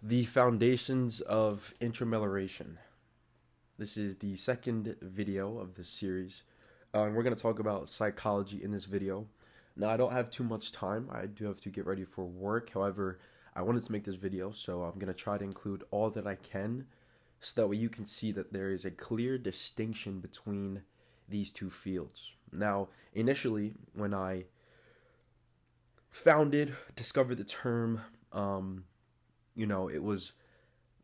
The Foundations of Intramelioration. This is the second video of this series. And we're going to talk about psychology in this video. Now, I don't have too much time. I do have to get ready for work. However, I wanted to make this video, so I'm going to try to include all that I can so that way you can see that there is a clear distinction between these two fields. Now, initially, when I discovered the term, it was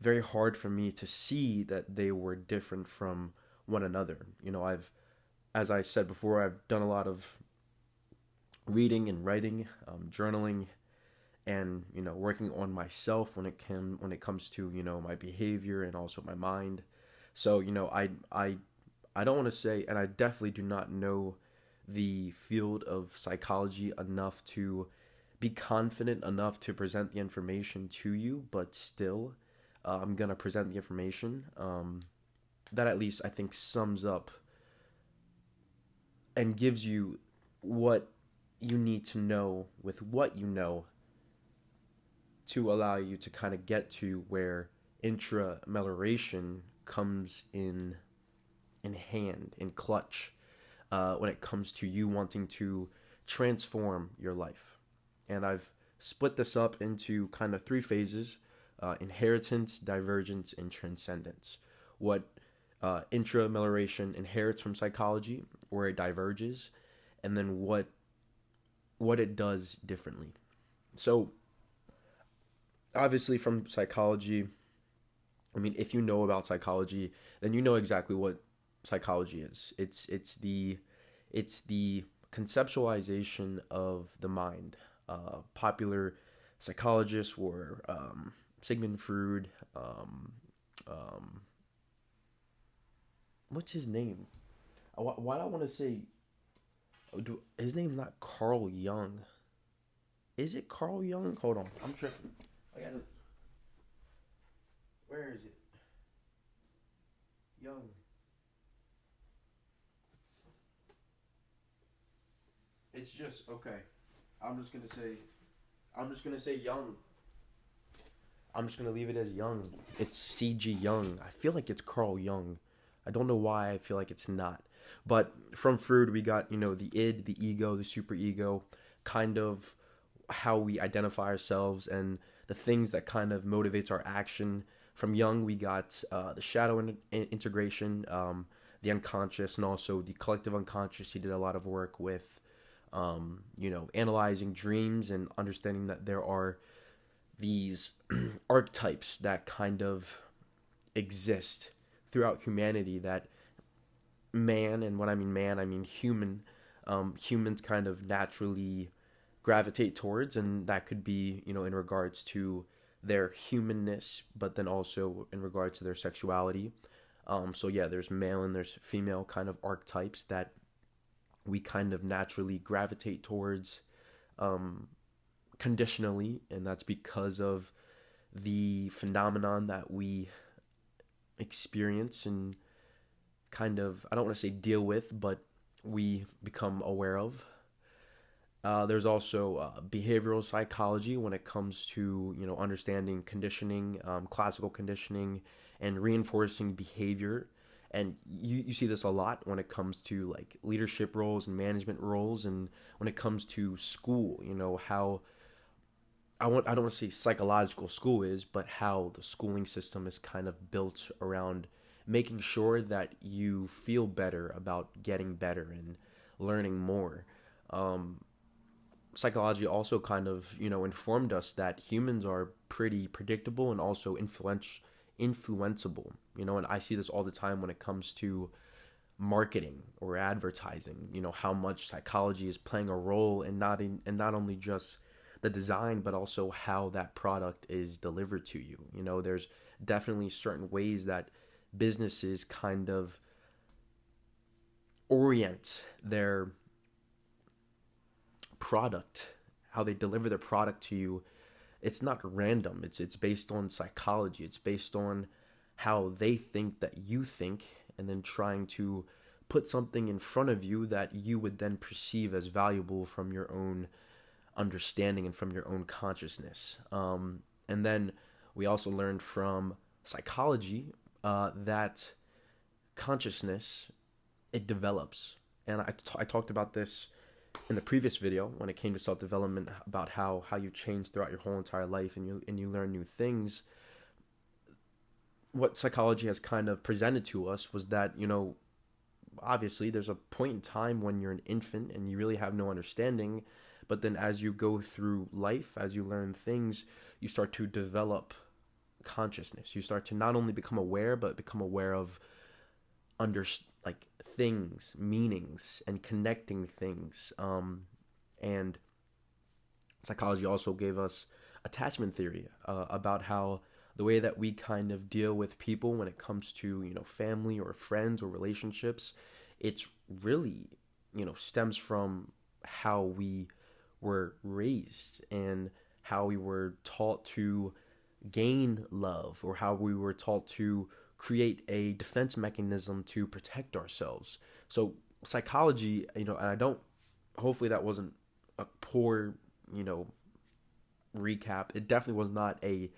very hard for me to see that they were different from one another. As I said before, I've done a lot of reading and writing, journaling, and working on myself when it comes to my behavior and also my mind. So I don't want to say, and I definitely do not know the field of psychology enough to be confident enough to present the information to you, but still, I'm gonna present the information that at least I think sums up and gives you what you need to know with what you know to allow you to kind of get to where intramelioration comes in clutch when it comes to you wanting to transform your life. And I've split this up into kind of three phases: inheritance, divergence, and transcendence. What intramelioration inherits from psychology, where it diverges, and then what it does differently. So, obviously, from psychology, I mean, if you know about psychology, then you know exactly what psychology is. It's the conceptualization of the mind. Popular psychologists were Sigmund Freud. Um, what's his name? Why do I want to say? His name's not Carl Jung. Is it Carl Jung? Hold on, I'm tripping. I gotta. Where is it? Jung. It's just okay. I'm just gonna say. I'm just gonna say Jung. I'm just gonna leave it as Jung. It's C.G. Jung. I feel like it's Carl Jung. I don't know why I feel like it's not. But from Freud, we got the id, the ego, the superego, kind of how we identify ourselves and the things that kind of motivates our action. From Jung, we got the shadow integration, the unconscious, and also the collective unconscious. He did a lot of work with analyzing dreams and understanding that there are these archetypes that kind of exist throughout humanity that man, and when I mean man, I mean humans kind of naturally gravitate towards, and that could be, in regards to their humanness, but then also in regards to their sexuality. So yeah, there's male and there's female kind of archetypes that we kind of naturally gravitate towards um, conditionally, and that's because of the phenomenon that we experience and kind of, I don't want to say deal with, but we become aware of. There's also behavioral psychology when it comes to understanding conditioning, classical conditioning, and reinforcing behavior. And you see this a lot when it comes to like leadership roles and management roles, and when it comes to school. How I don't want to say psychological school is, but how the schooling system is kind of built around making sure that you feel better about getting better and learning more. Um, Psychology also kind of informed us that humans are pretty predictable and also influenceable. And I see this all the time when it comes to marketing or advertising. How much psychology is playing a role in not only just the design, but also how that product is delivered to you. There's definitely certain ways that businesses kind of orient their product, how they deliver their product to you. It's not random. It's based on psychology. It's based on how they think that you think, and then trying to put something in front of you that you would then perceive as valuable from your own understanding and from your own consciousness. And then We also learned from psychology that consciousness, it develops. And I talked about this in the previous video when it came to self-development, about how you change throughout your whole entire life, and you learn new things. What psychology has kind of presented to us was that, obviously there's a point in time when you're an infant and you really have no understanding, but then as you go through life, as you learn things, you start to develop consciousness. You start to not only become aware, but become aware of under like things, meanings, and connecting things. And psychology also gave us attachment theory, about how the way that we kind of deal with people when it comes to, family or friends or relationships, it's really, stems from how we were raised and how we were taught to gain love, or how we were taught to create a defense mechanism to protect ourselves. So psychology, and I don't, hopefully that wasn't a poor, recap. It definitely was not a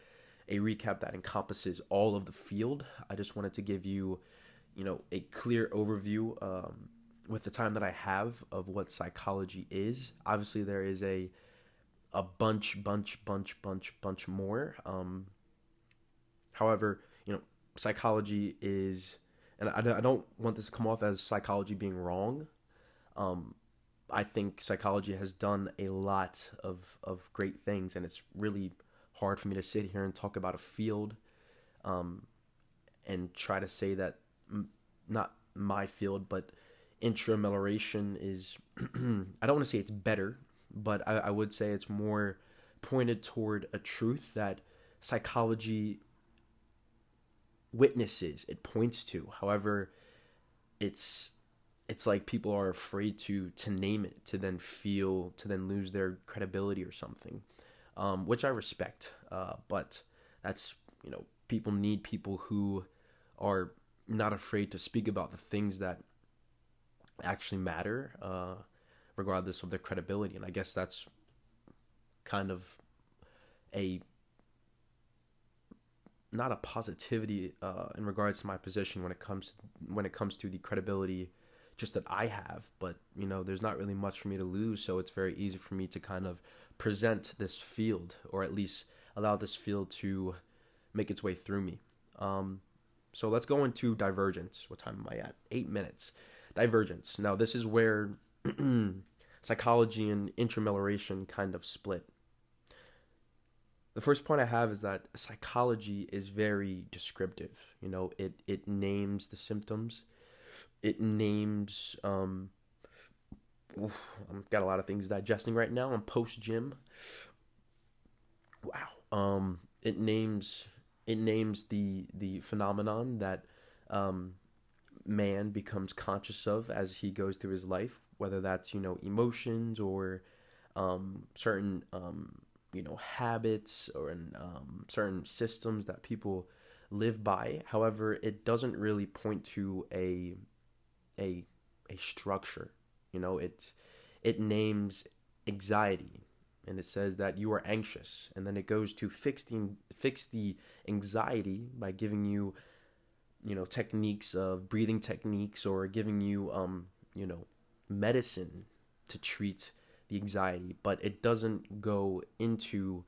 recap that encompasses all of the field. I just wanted to give you, a clear overview, with the time that I have, of what psychology is. Obviously, there is a bunch more. However, psychology is, and I don't want this to come off as psychology being wrong. I think psychology has done a lot of great things, and it's really hard for me to sit here and talk about a field, and try to say that, not my field, but intramelioration is, I don't want to say it's better, but I would say it's more pointed toward a truth that psychology witnesses, it points to. However, it's like people are afraid to name it, to then lose their credibility or something, which I respect. But that's, people need people who are not afraid to speak about the things that actually matter, regardless of their credibility. And I guess that's kind of a, not a positivity, in regards to my position when it comes to the credibility just that I have, but there's not really much for me to lose, so it's very easy for me to kind of present this field, or at least allow this field to make its way through me. So let's go into divergence. What time am I at? 8 minutes. Divergence. Now this is where psychology and intramelioration kind of split. The first point I have is that psychology is very descriptive. It names the symptoms. It names, I've got a lot of things digesting right now. I'm post gym. Wow. It names the phenomenon that, man becomes conscious of as he goes through his life, whether that's, emotions, or certain, habits, or certain systems that people live by. However, it doesn't really point to a structure. It names anxiety, and it says that you are anxious, and then it goes to fix the anxiety by giving you, techniques of breathing techniques, or giving you, medicine to treat the anxiety. But it doesn't go into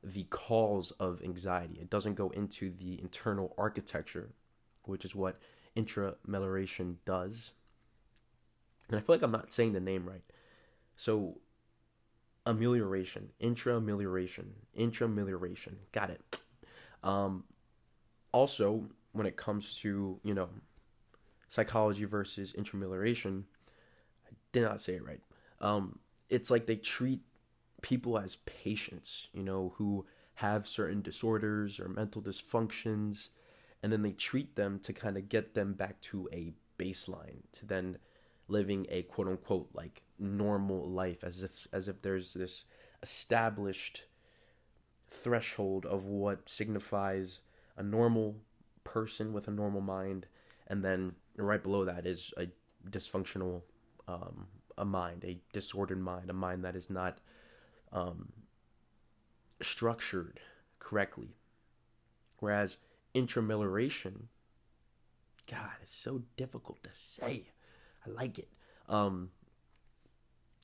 the cause of anxiety. It doesn't go into the internal architecture, which is what intramelioration does. And I feel like I'm not saying the name right. So, amelioration, intramelioration, got it. Also, when it comes to, psychology versus intramelioration, I did not say it right. It's like they treat people as patients, who have certain disorders or mental dysfunctions, and then they treat them to kind of get them back to a baseline, to then living a quote unquote like normal life, as if there's this established threshold of what signifies a normal person with a normal mind, and then right below that is a dysfunctional, a mind, a disordered mind, a mind that is not structured correctly. Whereas intramelioration, God, it's so difficult to say. I like it. Um,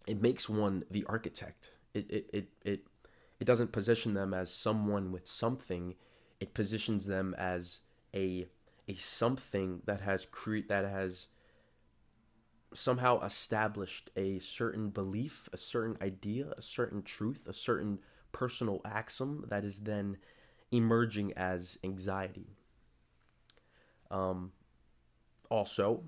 it makes one the architect. It doesn't position them as someone with something. It positions them as a a something that has somehow established a certain belief, a certain idea, a certain truth, a certain personal axiom that is then emerging as anxiety. Um, Also,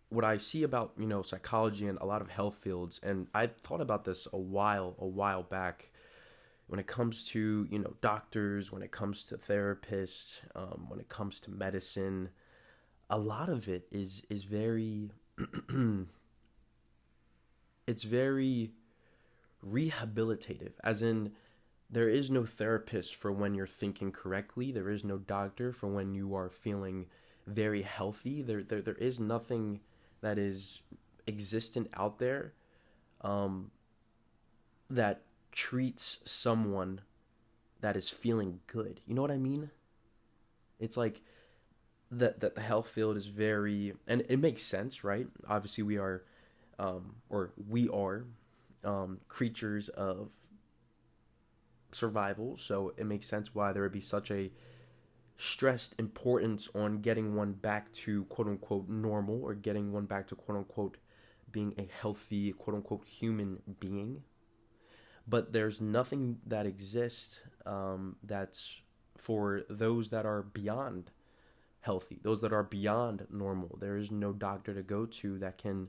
what I see about psychology and a lot of health fields, and I thought about this a while back, when it comes to doctors, when it comes to therapists, when it comes to medicine, a lot of it is very it's very rehabilitative, as in there is no therapist for when you're thinking correctly. There is no doctor for when you are feeling very healthy. There is nothing that is existent out there um, that treats someone that is feeling good. You know what I mean? It's like that the health field is very, and it makes sense, right? Obviously, we are creatures of survival, so it makes sense why there would be such a stressed importance on getting one back to quote unquote normal, or getting one back to quote unquote being a healthy quote unquote human being. But there's nothing that exists that's for those that are beyond healthy, those that are beyond normal. There is no doctor to go to that can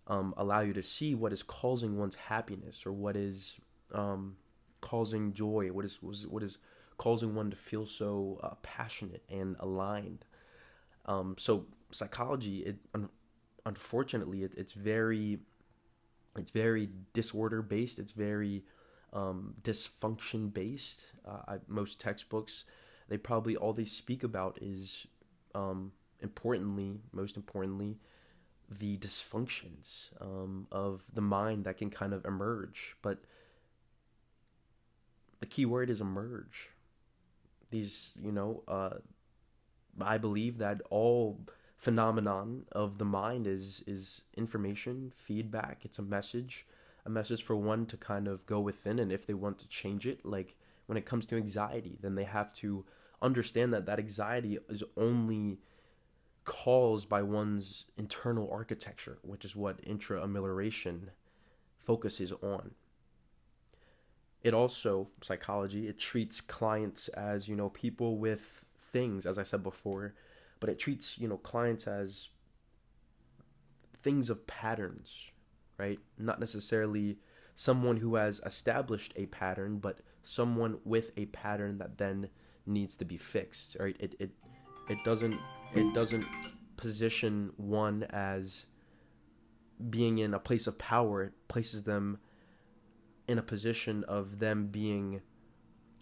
allow you to see what is causing one's happiness, or what is causing joy, what is causing one to feel so passionate and aligned. So psychology, unfortunately, it's very disorder based. It's very dysfunction based. Most textbooks, they probably all they speak about is most importantly, the dysfunctions of the mind that can kind of emerge. But the key word is emerge. These, I believe that all phenomenon of the mind is information, feedback. It's a message for one to kind of go within, and if they want to change it, like when it comes to anxiety, then they have to understand that anxiety is only caused by one's internal architecture, which is what intra-amelioration focuses on. It also, psychology, it treats clients as people with things, as I said before, but it treats clients as things of patterns, right? Not necessarily someone who has established a pattern, but someone with a pattern that then needs to be fixed, right? It doesn't position one as being in a place of power. It places them in a position of them being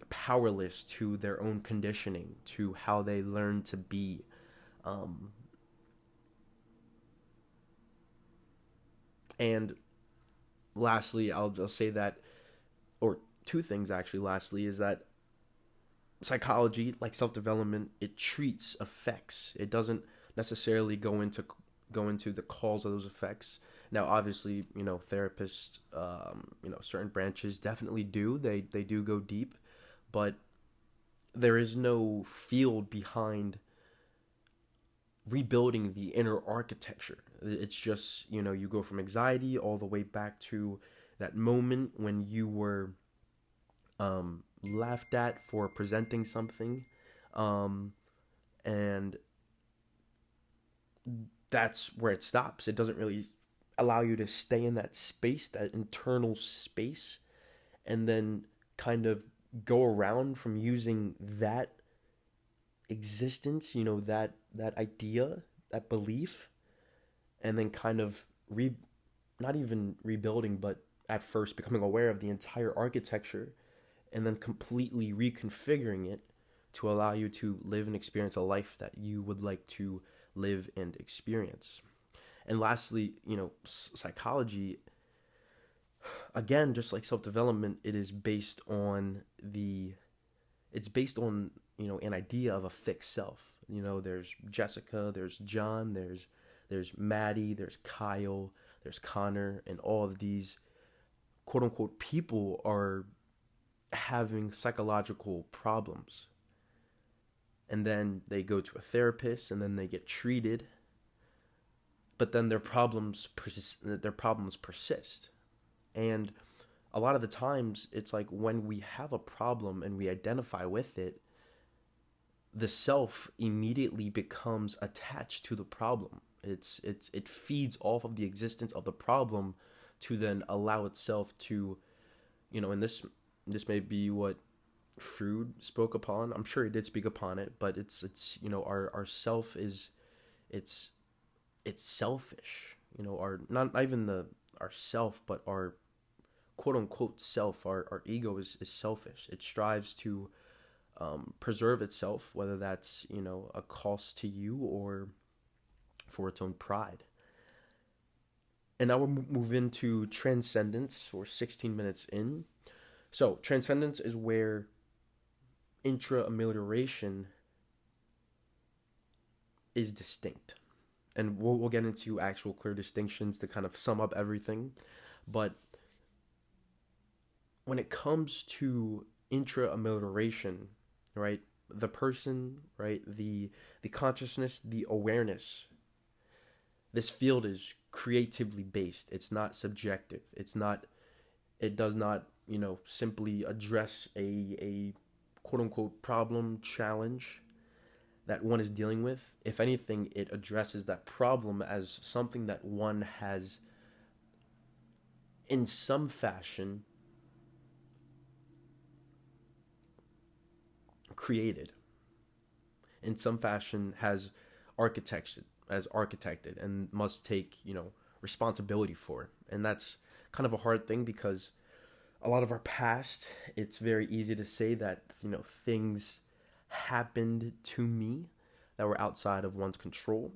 powerless to their own conditioning, to how they learn to be. Um, and lastly, I'll just say that, or two things actually. Lastly, is that psychology, like self development, it treats effects. It doesn't necessarily go into the cause of those effects. Now, obviously, therapists, certain branches definitely do. They do go deep, but there is no field behind rebuilding the inner architecture. It's just, you go from anxiety all the way back to that moment when you were laughed at for presenting something, um, and that's where it stops. It doesn't really allow you to stay in that space, that internal space, and then kind of go around from using that existence, that idea, that belief, and then kind of not even rebuilding, but at first becoming aware of the entire architecture, and then completely reconfiguring it to allow you to live and experience a life that you would like to live and experience. And lastly, psychology, again, just like self-development, it's based on an idea of a fixed self. There's Jessica, there's John, there's Maddie, there's Kyle, there's Connor, and all of these quote unquote people are having psychological problems. And then they go to a therapist and then they get treated, but then their problems persist. And a lot of the times it's like when we have a problem and we identify with it, the self immediately becomes attached to the problem. It feeds off of the existence of the problem to then allow itself to, and this may be what Freud spoke upon. I'm sure he did speak upon it, but it's our self is it's selfish. Our not even our self, but our quote unquote self, our ego is selfish. It strives to preserve itself, whether that's a cost to you or for its own pride. And now we'll move into transcendence. We're 16 minutes in. So transcendence is where intramelioration is distinct. And we'll get into actual clear distinctions to kind of sum up everything. But when it comes to intramelioration, right, the person, right, the consciousness, the awareness, this field is creatively based. It's not subjective. It does not, simply address a quote unquote problem, challenge that one is dealing with. If anything, it addresses that problem as something that one has, in some fashion, created, in some fashion has architected and must take responsibility for. And that's kind of a hard thing, because a lot of our past, it's very easy to say that things happened to me that were outside of one's control.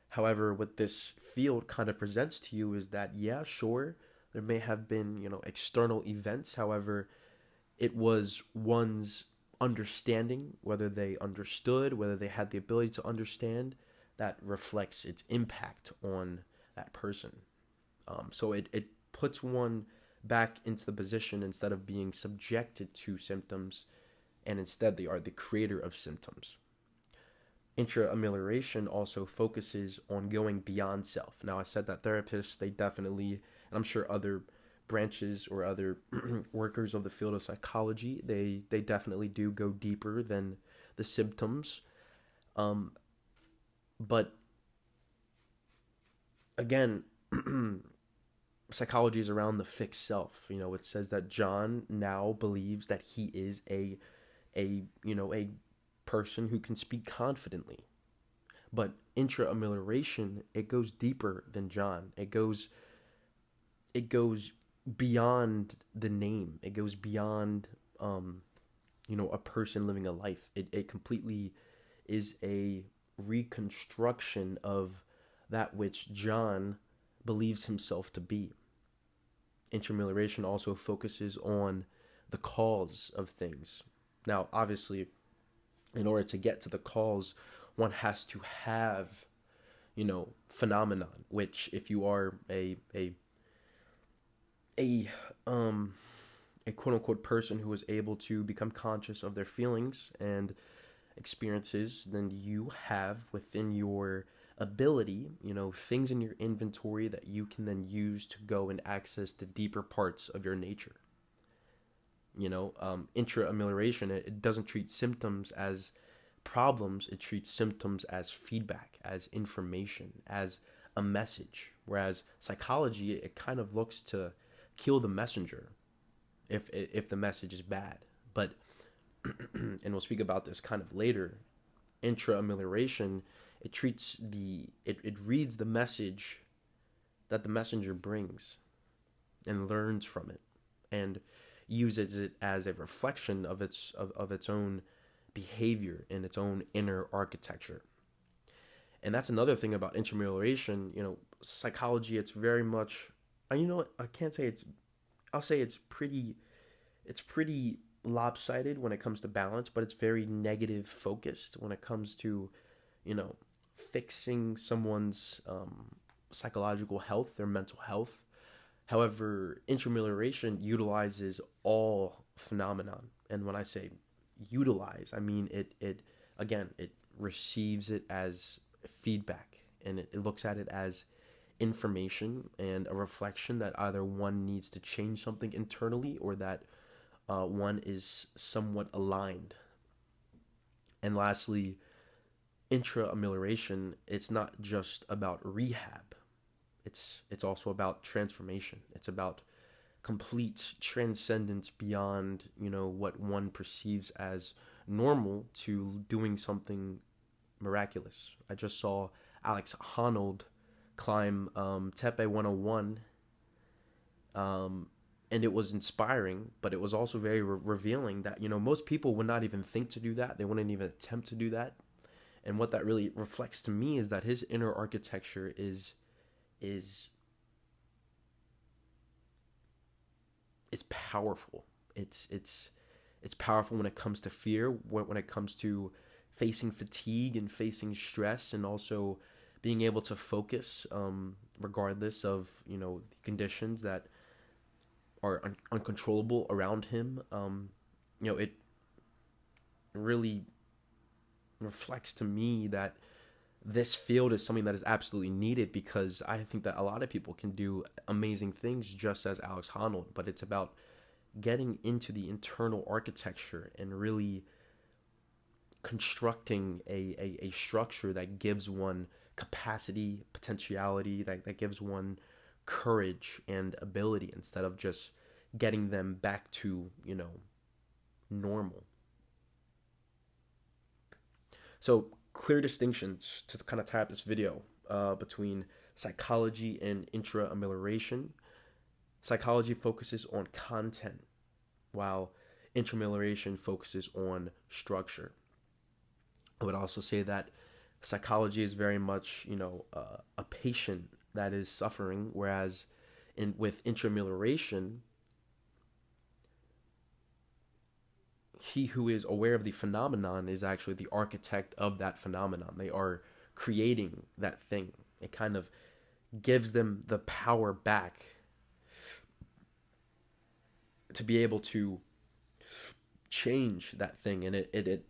However, what this field kind of presents to you is that, yeah, sure, there may have been external events. However, it was one's understanding, whether they understood, whether they had the ability to understand, that reflects its impact on that person. So it puts one back into the position, instead of being subjected to symptoms, and instead they are the creator of symptoms. Intramelioration also focuses on going beyond self. Now, I said that therapists, they definitely, and I'm sure other branches or other workers of the field of psychology, they definitely do go deeper than the symptoms. But again, psychology is around the fixed self. It says that John now believes that he is a person who can speak confidently. But intramelioration, it goes deeper than John. It goes beyond the name. It goes beyond a person living a life. It completely is a reconstruction of that which John believes himself to be. Intramelioration also focuses on the cause of things. Now, obviously, in order to get to the cause, one has to have, phenomenon, which if you are a quote unquote person who is able to become conscious of their feelings and experiences, then you have within your ability, things in your inventory that you can then use to go and access the deeper parts of your nature. Intramelioration, it doesn't treat symptoms as problems. It treats symptoms as feedback, as information, as a message. Whereas psychology, it kind of looks to kill the messenger if the message is bad. But and we'll speak about this kind of later. Intramelioration, it reads the message that the messenger brings and learns from it, and uses it as a reflection of its own behavior and its own inner architecture. And that's another thing about intramelioration. Psychology, it's very much, I can't say I'll say it's pretty lopsided when it comes to balance, but it's very negative focused when it comes to, you know, fixing someone's psychological health, their mental health. However, intramelioration utilizes all phenomenon, and when I say utilize, I mean it again, it receives it as feedback, and it looks at it as information and a reflection that either one needs to change something internally, or that one is somewhat aligned. And lastly, intra-amelioration, it's not just about rehab. It's also about transformation. It's about complete transcendence beyond, what one perceives as normal to doing something miraculous. I just saw Alex Honnold climb Tepe 101, and it was inspiring, but it was also very revealing that, most people would not even think to do that. They wouldn't even attempt to do that. And what that really reflects to me is that his inner architecture is powerful. It's powerful when it comes to fear, when it comes to facing fatigue and facing stress, and also being able to focus, regardless of the conditions that are uncontrollable around him. It really reflects to me that this field is something that is absolutely needed, because I think that a lot of people can do amazing things just as Alex Honnold, but it's about getting into the internal architecture and really constructing a structure that gives one capacity, potentiality, that gives one courage and ability, instead of just getting them back to, normal. So, clear distinctions to kind of tie up this video, between psychology and intra-amelioration. Psychology focuses on content, while intramelioration focuses on structure. I would also say that psychology is very much, a patient that is suffering, whereas with intramelioration, he who is aware of the phenomenon is actually the architect of that phenomenon. They are creating that thing. It kind of gives them the power back to be able to change that thing, and it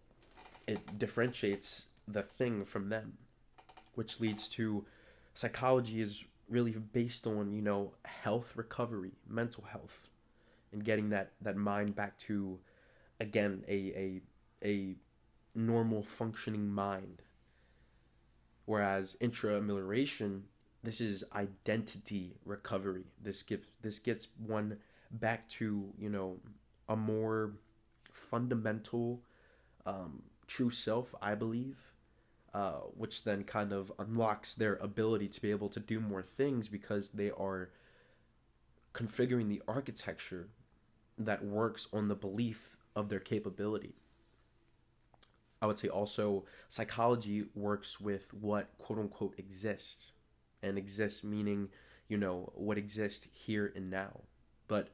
differentiates the thing from them, which leads to psychology is really based on, health recovery, mental health, and getting that mind back to, again, a normal functioning mind. Whereas intra-amelioration, this is identity recovery. This gets one back to, a more fundamental, true self, I believe, which then kind of unlocks their ability to be able to do more things, because they are configuring the architecture that works on the belief of their capability. I would say also psychology works with what quote unquote exists, and exists meaning, what exists here and now. But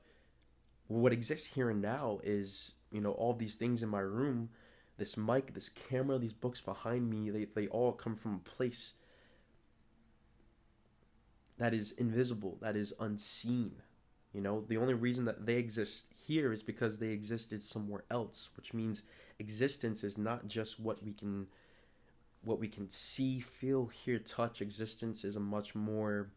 what exists here and now is, all these things in my room, this mic, this camera, these books behind me, they all come from a place that is invisible, that is unseen. The only reason that they exist here is because they existed somewhere else, which means existence is not just what we can see, feel, hear, touch. Existence is a much more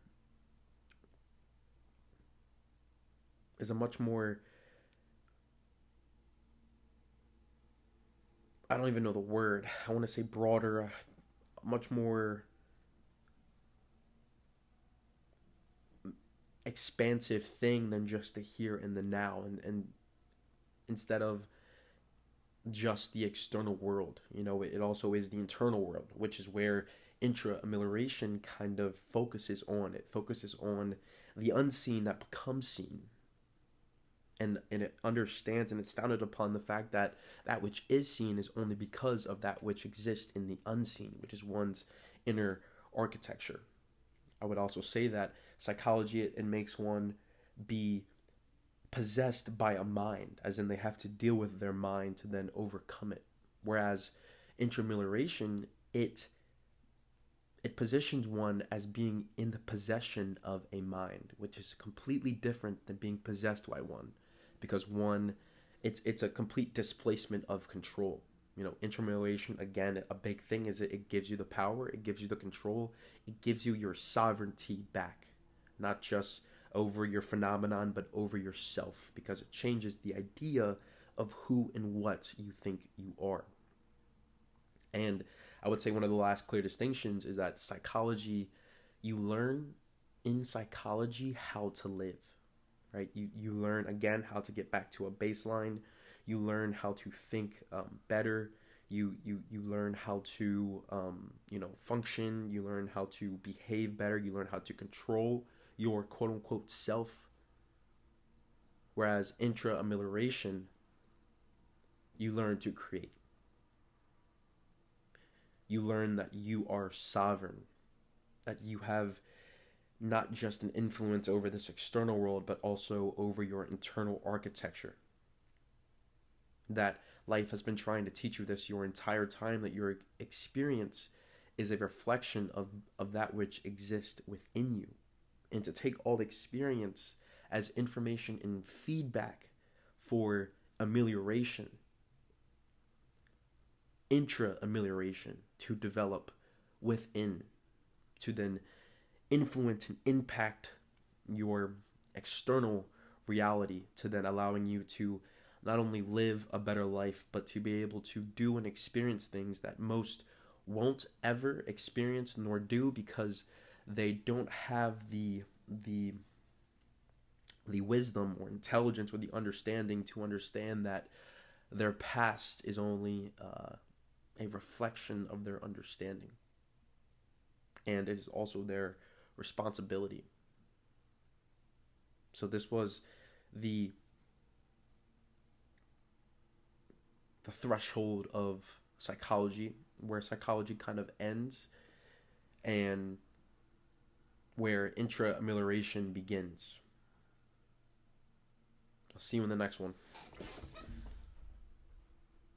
I don't even know the word. I want to say broader, much more expansive thing than just the here and the now, and instead of just the external world, it also is the internal world, which is where intra-amelioration kind of focuses on. It focuses on the unseen that becomes seen, and it understands, and it's founded upon the fact that that which is seen is only because of that which exists in the unseen, which is one's inner architecture. I would also say that psychology, it makes one be possessed by a mind, as in they have to deal with their mind to then overcome it. Whereas intramelioration, it positions one as being in the possession of a mind, which is completely different than being possessed by one, because one, it's a complete displacement of control. You know, intramelioration, again, a big thing is it gives you the power, it gives you the control, it gives you your sovereignty back, not just over your phenomenon, but over yourself, because it changes the idea of who and what you think you are. And I would say one of the last clear distinctions is that psychology, you learn in psychology how to live, right? You learn, again, how to get back to a baseline. You learn how to think better. You learn how to, function. You learn how to behave better. You learn how to control your quote-unquote self. Whereas intra-amelioration, you learn to create. You learn that you are sovereign, that you have not just an influence over this external world, but also over your internal architecture. That life has been trying to teach you this your entire time, that your experience is a reflection of that which exists within you. And to take all the experience as information and feedback for amelioration, intra-amelioration, to develop within, to then influence and impact your external reality, to then allowing you to not only live a better life, but to be able to do and experience things that most won't ever experience nor do, because they don't have the wisdom or intelligence or the understanding to understand that their past is only a reflection of their understanding, and it is also their responsibility. So this was the threshold of psychology, where psychology kind of ends and where intra-amelioration begins. I'll see you in the next one.